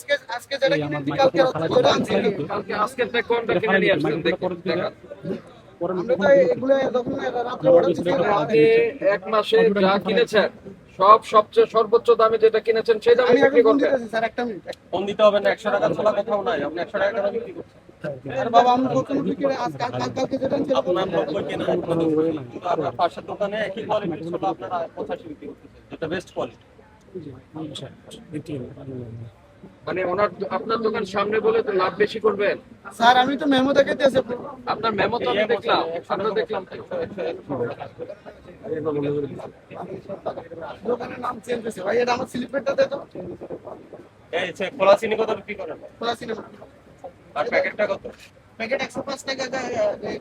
আজকে আজকে যেটা কিনেছি কালকে ওটা আনছি। কালকে আজকেরটা কোনটা কিনে নিয়ে আসছেন দেখান। আমরা তো এগুলো যখন রাত্রে অর্ডার দিছি আপনি এক মাসে যা কিনেছেন সব সবচেয়ে সর্বোচ্চ দামে যেটা কিনেছেন সেই দামে আমি এখন বিক্রি ফোন করবেন। দিতেছি স্যার, একটা মিনিট। ফোন দিতে হবে না, 100 টাকা ছোলা কোথাও নাই, আপনি 100 টাকা কেন বিক্রি করছেন? আরে বাবা, আমি বলছি না বিক্রি আজ কালকে যেটা আনছি আপনার 90 কেনা, কিন্তু আপনার পাশের দোকানে একই কোয়ালিটির ছোলা আপনারা 85 বিক্রি করতেছেন, যেটা বেস্ট কোয়ালিটি। মানে আপনার দোকান সামনে বলে তো লাভ বেশি করবেন। স্যার আমি তো মেমো দেখাইতেছি। আপনার মেমো তো আমি দেখলাম, আমরা দেখলাম তো। দোকানের নাম চেঞ্জ হয়েছে ভাই, এটা আমার স্লিপেরটা দে তো। এই যে খোলা চিনি কত বিক্রি করেন? খোলা সিনেমা আর প্যাকেটটা কত প্যাকেট 105 টাকা,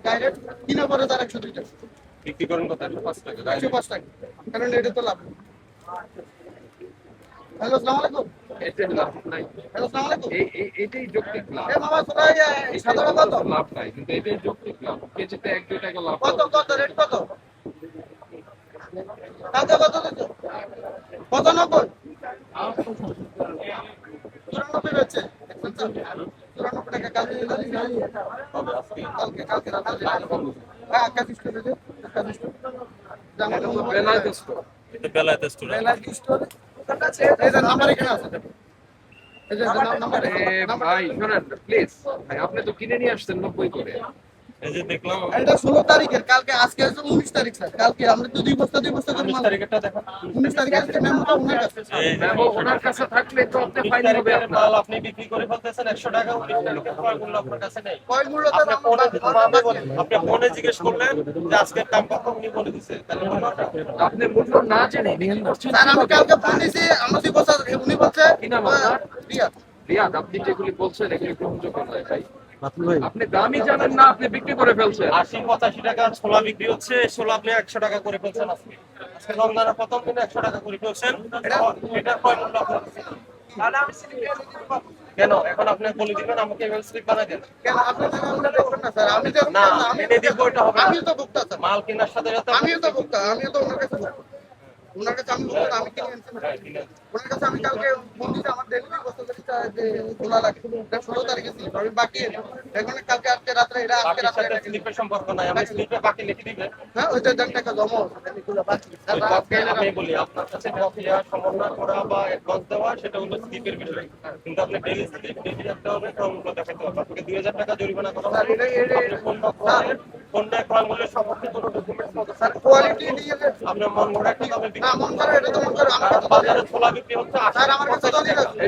ডাইরেক্ট কিনা পরে তার 102 টাকা, বিক্রি করেন? কত? 105 টাকা। 105 টাকা, কারণ এটা তো লাভ। হ্যালো, আসসালামু আলাইকুম। এতে লাভ নাই। হ্যালো, আসসালামু আলাইকুম। এটাই যৌক্তিক লাভ। এ মামা শোনাই, সাধারণ কত লাভ নাই, কিন্তু এটাই যৌক্তিক লাভ। কেজিতে 1-2 টাকা লাভ। কত কত রেট কত? তাতে কত দিত? কত 90? 94 বেচছে। 94 টাকা কালকে হবে আজকে। কালকে রাতে। হ্যাঁ, আকাশ স্টোরে যে আকাশ স্টোর। জামাল বেলায়েত স্টোর। এটা বেলায়েত স্টোর। বেলায়েত স্টোর। এই যে নাম্বার এখানে আছে। এই যে নাম্বার ভাই শোনেন প্লিজ, ভাই আপনি তো কিনে নিয়ে আসছেন 90 করে। এই যে দেখলাম এটা 16 তারিখের, কালকে আজকে হচ্ছে 19 তারিখ স্যার। কালকে আমরা তো দুই বস্তা করে 19 মাল। তারিখেরটা দেখেন। 19 তারিখে আজকে মেমোটা ওনার কাছে। মেমো ওনার কাছে থাকলে তো আপনি 20 ফাইন হবে তারিখের আপনার। মাল আপনি বিক্রি করে ফেলতেছেন 100 টাকা, 19 তারিখের মালগুলো আপনার কাছে নেই। কয় মূল্যতে আপনি দাম ফোনে বলেন। আপনি ফোনে জিজ্ঞেস করলেন যে আজকের দাম কত, উনি বলে দিছে। তাহলে আপনি মূল্য না জেনে বিক্রি করছেন। স্যার আমি কালকে ফোন দিছি, আমরা দুই বস্তা, উনি বলছে কি নাম আপনার? রিয়াদ। রিয়াদ, আপনি যেগুলি বলছেন এগুলি গ্রহণযোগ্য নয় ভাই। আপনি দামই জানেন না, আপনি বিক্রি করে ফেলছেন। 80-85 টাকা ছোলা বিক্রি হচ্ছে, ছোলা আপনি 100 টাকা করে ফেলছেন আজকে। আজকে রমজানের প্রথম দিনে 100 টাকা করে ফেলছেন। এটা কয় মূল্য আপনার? তাহলে আমি স্লিপ দিয়ে দিতে পারবো। কেন এখন আপনি বলে দিবেন আমাকে এমএল স্লিপ বানাই দেন? কেন আপনি তো আমরা দেখবেন না স্যার, আমি তো না, এনে দিব, এটা হবে না। আমিও তো ভুক্তা স্যার, মাল কেনার সাথে সাথে আমিও তো ভুক্তা, আমিও তো ওনার কাছে ভুক্তা। ওনার কাছে আমি ভুক্তা, আমি কিনে আনছি না। ওনার কাছে আমি কালকে ফোন দিছি, আমার ডেলিভারি বস্তা যে খোলা লাগে, এটা 16 তারিখে ছিল, আমি বাকি এখন কালকে আজকে রাত্রে, এটা আজকে বাকির রাত্রে সাথে স্লিপের সম্পর্ক নাই, আমি স্লিপে বাকি লিখে দিবেন। হ্যাঁ, ওইটা 10 টাকা জমা আছে, আমি এগুলো বাকি স্যার আমি বলি আপনার কাছে বকেয়া সমন্বয় করা বা অ্যাডভান্স দেওয়া সেটা হলো স্লিপের বিষয়, কিন্তু আপনি ডেইলি স্লিপ ডেইলি রাখতে হবে, ক্রমগুলো দেখাতে হবে। আপনাকে 2000 টাকা জরিমানা করা হবে। আপনি ফোন ব্যাক মূল্যের সপক্ষে কোনো ডকুমেন্টস মতো স্যার কোয়ালিটি দিয়ে আপনার মন গড়া একটা দামে না, মন করে এটা তো মন করে আমার কাছে তো বাজারে ছোলা বিক্রি হচ্ছে স্যার, আমার কাছে তো অনেক আছে।